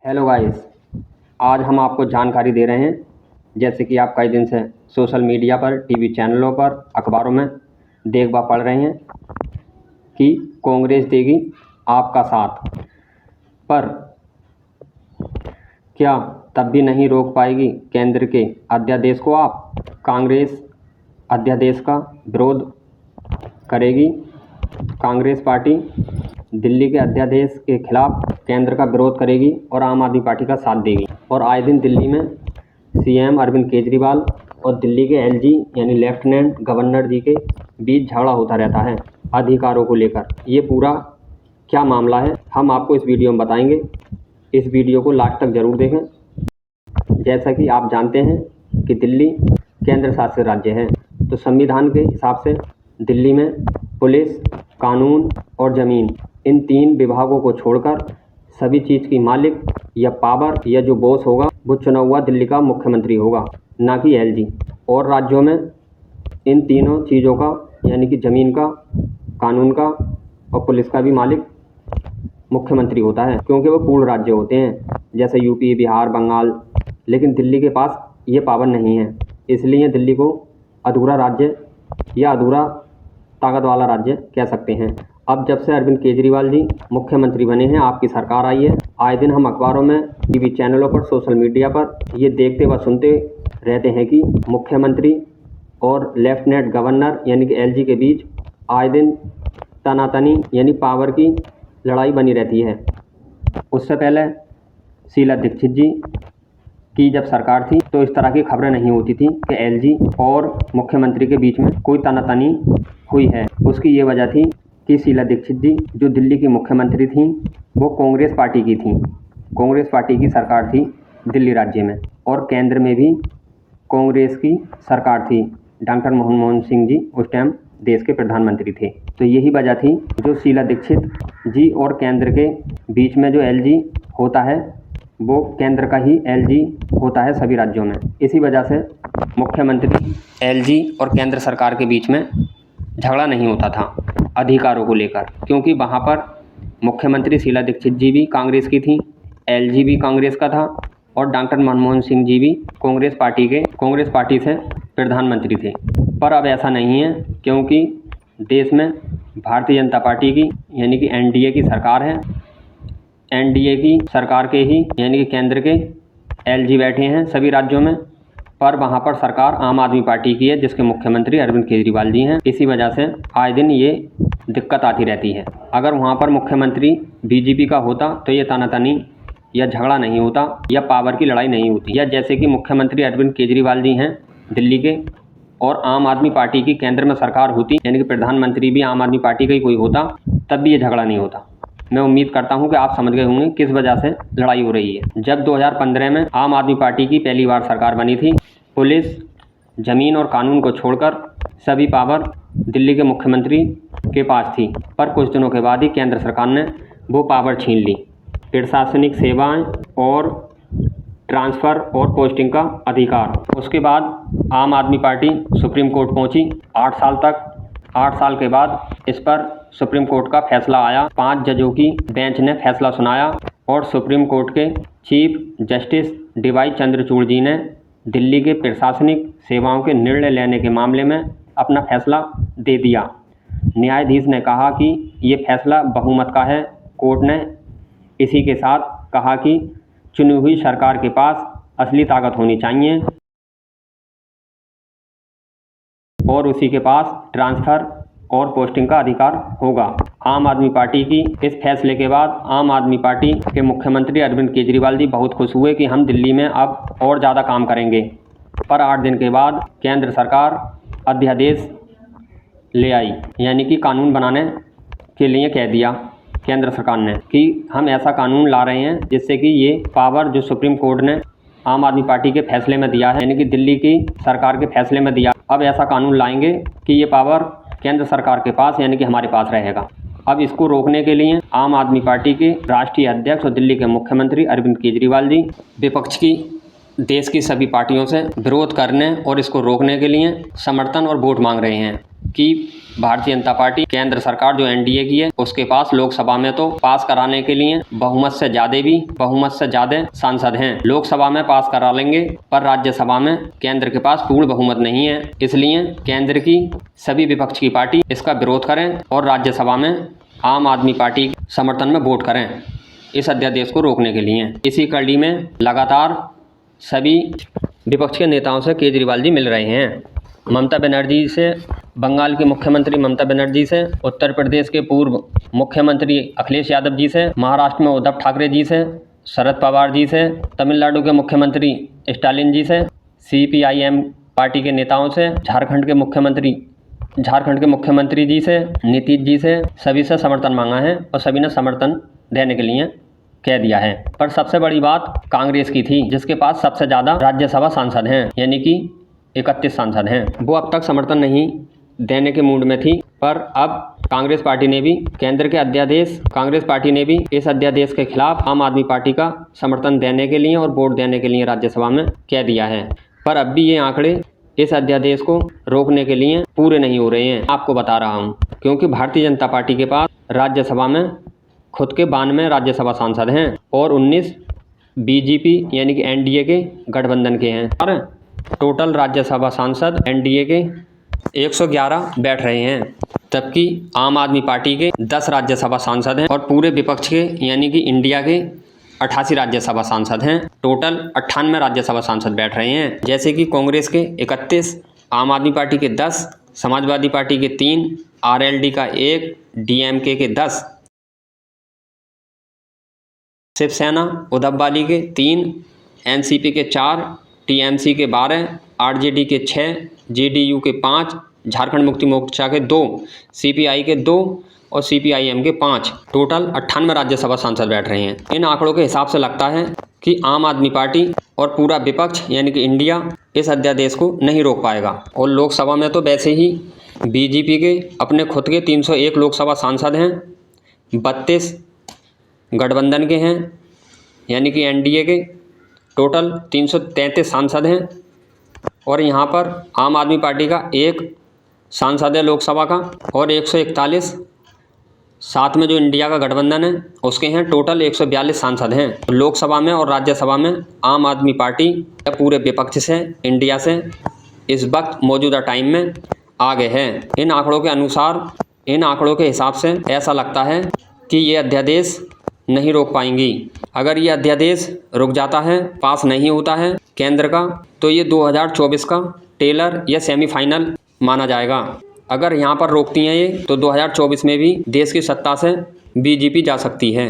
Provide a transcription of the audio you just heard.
Hello guys, आज हम आपको जानकारी दे रहे हैं। जैसे कि आप कई दिन से सोशल मीडिया पर, टीवी चैनलों पर, अखबारों में देख व पढ़ रहे हैं कि कांग्रेस देगी आपका साथ, पर क्या तब भी नहीं रोक पाएगी केंद्र के अध्यादेश को। आप कांग्रेस अध्यादेश का विरोध करेगी। कांग्रेस पार्टी दिल्ली के अध्यादेश के खिलाफ केंद्र का विरोध करेगी और आम आदमी पार्टी का साथ देगी। और आए दिन दिल्ली में सीएम अरविंद केजरीवाल और दिल्ली के एलजी यानी लेफ्टिनेंट गवर्नर जी के बीच झगड़ा होता रहता है अधिकारों को लेकर। ये पूरा क्या मामला है हम आपको इस वीडियो में बताएंगे। इस वीडियो को लास्ट तक जरूर देखें। जैसा कि आप जानते हैं कि दिल्ली केंद्र शासित राज्य है, तो संविधान के हिसाब से दिल्ली में पुलिस, कानून और ज़मीन, इन तीन विभागों को छोड़कर सभी चीज़ की मालिक या पावर या जो बॉस होगा वो चुना हुआ दिल्ली का मुख्यमंत्री होगा, ना कि एलजी। और राज्यों में इन तीनों चीज़ों का यानी कि ज़मीन का, कानून का और पुलिस का भी मालिक मुख्यमंत्री होता है, क्योंकि वो पूर्ण राज्य होते हैं जैसे यूपी, बिहार, बंगाल। लेकिन दिल्ली के पास ये पावर नहीं है, इसलिए दिल्ली को अधूरा राज्य या अधूरा ताकत वाला राज्य कह सकते हैं। अब जब से अरविंद केजरीवाल जी मुख्यमंत्री बने हैं, आपकी सरकार आई है, आए दिन हम अखबारों में, टीवी चैनलों पर, सोशल मीडिया पर ये देखते व सुनते रहते हैं कि मुख्यमंत्री और लेफ्टिनेंट गवर्नर यानी कि एलजी के बीच आए दिन तनातनी यानी पावर की लड़ाई बनी रहती है। उससे पहले शीला दीक्षित जी की जब सरकार थी तो इस तरह की खबरें नहीं होती थी कि एलजी और मुख्यमंत्री के बीच में कोई तनातनी हुई है। उसकी ये वजह थी कि शीला दीक्षित जी जो दिल्ली की मुख्यमंत्री थी वो कांग्रेस पार्टी की थी। कांग्रेस पार्टी की सरकार थी दिल्ली राज्य में, और केंद्र में भी कांग्रेस की सरकार थी। डॉक्टर मनमोहन सिंह जी उस टाइम देश के प्रधानमंत्री थे। तो यही वजह थी जो शीला दीक्षित जी और केंद्र के बीच में जो एलजी होता है वो केंद्र का ही एलजी होता है सभी राज्यों में। इसी वजह से मुख्यमंत्री, एलजी और केंद्र सरकार के बीच में झगड़ा नहीं होता था अधिकारों को लेकर, क्योंकि वहाँ पर मुख्यमंत्री शीला दीक्षित जी भी कांग्रेस की थी, एलजी भी कांग्रेस का था और डॉक्टर मनमोहन सिंह जी भी कांग्रेस पार्टी से प्रधानमंत्री थे। पर अब ऐसा नहीं है, क्योंकि देश में भारतीय जनता पार्टी की यानी कि एनडीए की सरकार है। एनडीए की सरकार के ही यानी कि केंद्र के एलजी बैठे हैं सभी राज्यों में, पर वहाँ पर सरकार आम आदमी पार्टी की है जिसके मुख्यमंत्री अरविंद केजरीवाल जी हैं। इसी वजह से आए दिन ये दिक्कत आती रहती है। अगर वहाँ पर मुख्यमंत्री बीजेपी का होता तो ये तनातनी या झगड़ा नहीं होता या पावर की लड़ाई नहीं होती, या जैसे कि मुख्यमंत्री अरविंद केजरीवाल जी हैं दिल्ली के और आम आदमी पार्टी की केंद्र में सरकार होती यानी कि प्रधानमंत्री भी आम आदमी पार्टी का ही कोई होता, तब भी ये झगड़ा नहीं होता। मैं उम्मीद करता हूं कि आप समझ गए होंगे किस वजह से लड़ाई हो रही है। जब 2015 में आम आदमी पार्टी की पहली बार सरकार बनी थी, पुलिस, ज़मीन और कानून को छोड़कर सभी पावर दिल्ली के मुख्यमंत्री के पास थी, पर कुछ दिनों के बाद ही केंद्र सरकार ने वो पावर छीन ली। प्रशासनिक सेवाएं और ट्रांसफ़र और पोस्टिंग का अधिकार। उसके बाद आम आदमी पार्टी सुप्रीम कोर्ट पहुंची 8 साल के बाद इस पर सुप्रीम कोर्ट का फैसला आया। 5 जजों की बेंच ने फैसला सुनाया और सुप्रीम कोर्ट के चीफ जस्टिस डीवाई चंद्रचूड़ जी ने दिल्ली के प्रशासनिक सेवाओं के निर्णय लेने के मामले में अपना फैसला दे दिया। न्यायाधीश ने कहा कि ये फैसला बहुमत का है। कोर्ट ने इसी के साथ कहा कि चुनी हुई सरकार के पास असली ताकत होनी चाहिए और उसी के पास ट्रांसफ़र और पोस्टिंग का अधिकार होगा। आम आदमी पार्टी की इस फैसले के बाद आम आदमी पार्टी के मुख्यमंत्री अरविंद केजरीवाल जी बहुत खुश हुए कि हम दिल्ली में अब और ज़्यादा काम करेंगे। पर 8 दिन के बाद केंद्र सरकार अध्यादेश ले आई, यानी कि कानून बनाने के लिए कह दिया केंद्र सरकार ने कि हम ऐसा कानून ला रहे हैं जिससे कि ये पावर जो सुप्रीम कोर्ट ने आम आदमी पार्टी के फैसले में दिया है यानी कि दिल्ली की सरकार के फैसले में दिया, अब ऐसा कानून लाएंगे कि ये पावर केंद्र सरकार के पास यानी कि हमारे पास रहेगा। अब इसको रोकने के लिए आम आदमी पार्टी के राष्ट्रीय अध्यक्ष और दिल्ली के मुख्यमंत्री अरविंद केजरीवाल जी विपक्ष की देश की सभी पार्टियों से विरोध करने और इसको रोकने के लिए समर्थन और वोट मांग रहे हैं। कि भारतीय जनता पार्टी केंद्र सरकार जो एनडीए की है उसके पास लोकसभा में तो पास कराने के लिए बहुमत से ज़्यादा सांसद हैं। लोकसभा में पास करा लेंगे पर राज्यसभा में केंद्र के पास पूर्ण बहुमत नहीं है। इसलिए केंद्र की सभी विपक्ष की पार्टी इसका विरोध करें और राज्यसभा में आम आदमी पार्टी के समर्थन में वोट करें इस अध्यादेश को रोकने के लिए। इसी कड़ी में लगातार सभी विपक्ष के नेताओं से केजरीवाल जी मिल रहे हैं। ममता बनर्जी से, बंगाल के मुख्यमंत्री ममता बनर्जी से, उत्तर प्रदेश के पूर्व मुख्यमंत्री अखिलेश यादव जी से, महाराष्ट्र में उद्धव ठाकरे जी से, शरद पवार जी से, तमिलनाडु के मुख्यमंत्री स्टालिन जी से, सीपीआईएम पार्टी के नेताओं से, झारखंड के मुख्यमंत्री जी से, नीतीश जी से, सभी से समर्थन मांगा है और सभी ने समर्थन देने के लिए कह दिया है। पर सबसे बड़ी बात कांग्रेस की थी, जिसके पास सबसे ज़्यादा राज्यसभा सांसद हैं, यानी कि 31 सांसद हैं। वो अब तक समर्थन नहीं देने के मूड में थी, पर अब कांग्रेस पार्टी ने भी इस अध्यादेश के खिलाफ आम आदमी पार्टी का समर्थन देने के लिए और वोट देने के लिए राज्यसभा में कह दिया है। पर अब भी ये आंकड़े इस अध्यादेश को रोकने के लिए पूरे नहीं हो रहे हैं। आपको बता रहा हूँ, क्योंकि भारतीय जनता पार्टी के पास राज्यसभा में खुद के 92 राज्यसभा सांसद हैं और 19 बीजेपी यानी कि एनडीए के गठबंधन के हैं और टोटल राज्यसभा सांसद एनडीए के 111 बैठ रहे हैं, जबकि आम आदमी पार्टी के 10 राज्यसभा सांसद हैं और पूरे विपक्ष के यानी कि इंडिया के 88 राज्यसभा सांसद हैं। टोटल 98 राज्यसभा सांसद बैठ रहे हैं, जैसे कि कांग्रेस के 31, आम आदमी पार्टी के 10, समाजवादी पार्टी के 3, आरएलडी का 1, डीएमके के 10, शिवसेना उद्धव वाली के 3, एनसीपी के 4, टीएमसी के 12, आरजेडी के 6, जेडीयू के 5, झारखंड मुक्ति मोर्चा के 2, सीपीआई के 2 और सीपीआईएम के 5, टोटल 98 राज्यसभा सांसद बैठ रहे हैं। इन आंकड़ों के हिसाब से लगता है कि आम आदमी पार्टी और पूरा विपक्ष यानी कि इंडिया इस अध्यादेश को नहीं रोक पाएगा। और लोकसभा में तो वैसे ही बीजेपी के अपने खुद के 301 लोकसभा सांसद हैं, 32 गठबंधन के हैं यानी कि एनडीए के, टोटल 333 सांसद हैं और यहाँ पर आम आदमी पार्टी का 1 सांसद है लोकसभा का और 141 साथ में जो इंडिया का गठबंधन है उसके हैं। टोटल 142 सांसद हैं लोकसभा में और राज्यसभा में। आम आदमी पार्टी पूरे विपक्ष से, इंडिया से इस वक्त मौजूदा टाइम में आगे है। इन आंकड़ों के हिसाब से ऐसा लगता है कि ये अध्यादेश नहीं रोक पाएंगी। अगर ये अध्यादेश रुक जाता है, पास नहीं होता है केंद्र का, तो ये 2024 का टेलर या सेमीफाइनल माना जाएगा। अगर यहाँ पर रोकती हैं ये, तो 2024 में भी देश की सत्ता से बीजेपी जा सकती है।